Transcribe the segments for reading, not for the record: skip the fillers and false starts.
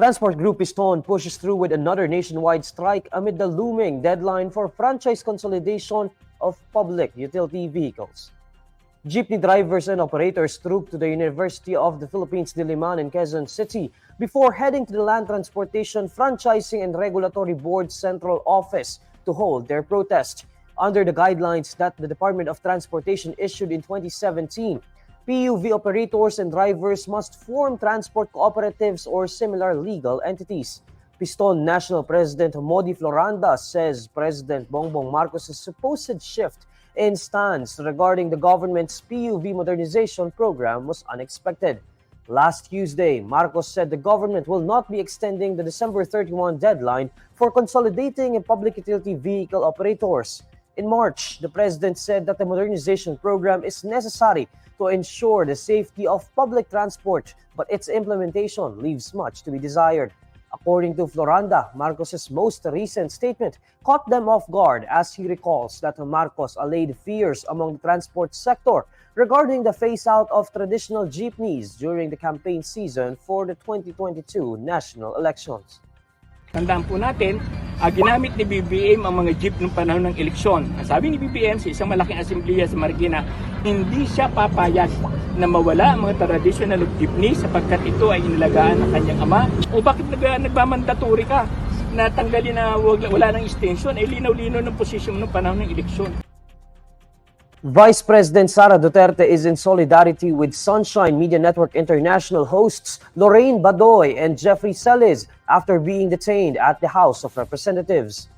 Transport Group Piston pushes through with another nationwide strike amid the looming deadline for franchise consolidation of public utility vehicles. Jeepney drivers and operators trooped to the University of the Philippines Diliman in Quezon City before heading to the Land Transportation Franchising and Regulatory Board Central Office to hold their protest. Under the guidelines that the Department of Transportation issued in 2017, PUV operators and drivers must form transport cooperatives or similar legal entities. Piston National President Modi Floranda says President Bongbong Marcos' supposed shift in stance regarding the government's PUV modernization program was unexpected. Last Tuesday, Marcos said the government will not be extending the December 31 deadline for consolidating public utility vehicle operators. In March, the president said that the modernization program is necessary to ensure the safety of public transport, but its implementation leaves much to be desired. According to Floranda, Marcos' most recent statement caught them off guard as he recalls that Marcos allayed fears among the transport sector regarding the phase-out of traditional jeepneys during the campaign season for the 2022 national elections. Tandaan po natin, ginamit ni BBM ang mga jeep noong panahon ng eleksyon. Sabi ni BBM sa isang malaking asembleya sa Marikina, hindi siya papayag na mawala ang mga traditional jeepney sapagkat ito ay inalagaan ng kanyang ama. O bakit nagmamandatory ka na tanggalin na wala ng extension? Ay linaw-linaw ng posisyon noong panahon ng eleksyon. Vice President Sara Duterte is in solidarity with Sunshine Media Network International hosts Lorraine Badoy and Jeffrey Celis after being detained at the House of Representatives.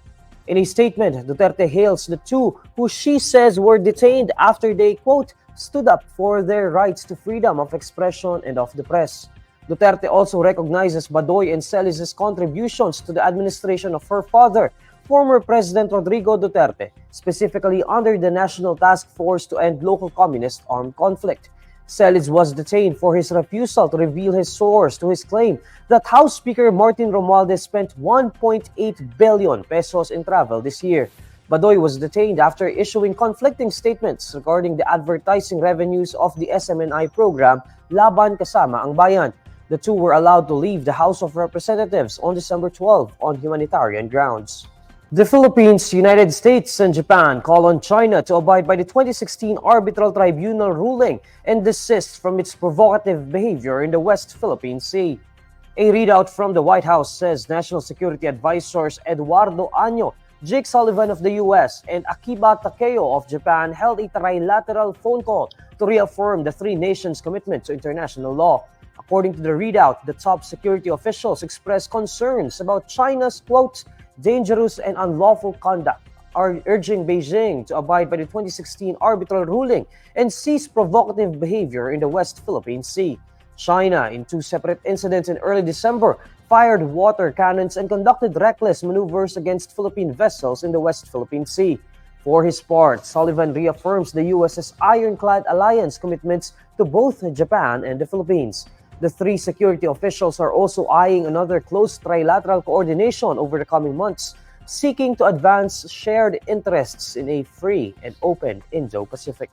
In a statement, Duterte hails the two who she says were detained after they, quote, stood up for their rights to freedom of expression and of the press. Duterte also recognizes Badoy and Celis' contributions to the administration of her father, former President Rodrigo Duterte, specifically under the National Task Force to End Local Communist Armed Conflict. Celis was detained for his refusal to reveal his source to his claim that House Speaker Martin Romualdez spent 1.8 billion pesos in travel this year. Badoy was detained after issuing conflicting statements regarding the advertising revenues of the SMNI program Laban Kasama ang Bayan. The two were allowed to leave the House of Representatives on December 12 on humanitarian grounds. The Philippines, United States, and Japan call on China to abide by the 2016 Arbitral Tribunal ruling and desist from its provocative behavior in the West Philippine Sea. A readout from the White House says National Security Advisors Eduardo Año, Jake Sullivan of the U.S., and Akiba Takeo of Japan held a trilateral phone call to reaffirm the three nations' commitment to international law. According to the readout, the top security officials expressed concerns about China's, quote, dangerous and unlawful conduct, are urging Beijing to abide by the 2016 arbitral ruling and cease provocative behavior in the West Philippine Sea. China, in two separate incidents in early December, fired water cannons and conducted reckless maneuvers against Philippine vessels in the West Philippine Sea. For his part, Sullivan reaffirms the U.S.'s ironclad alliance commitments to both Japan and the Philippines. The three security officials are also eyeing another close trilateral coordination over the coming months, seeking to advance shared interests in a free and open Indo-Pacific.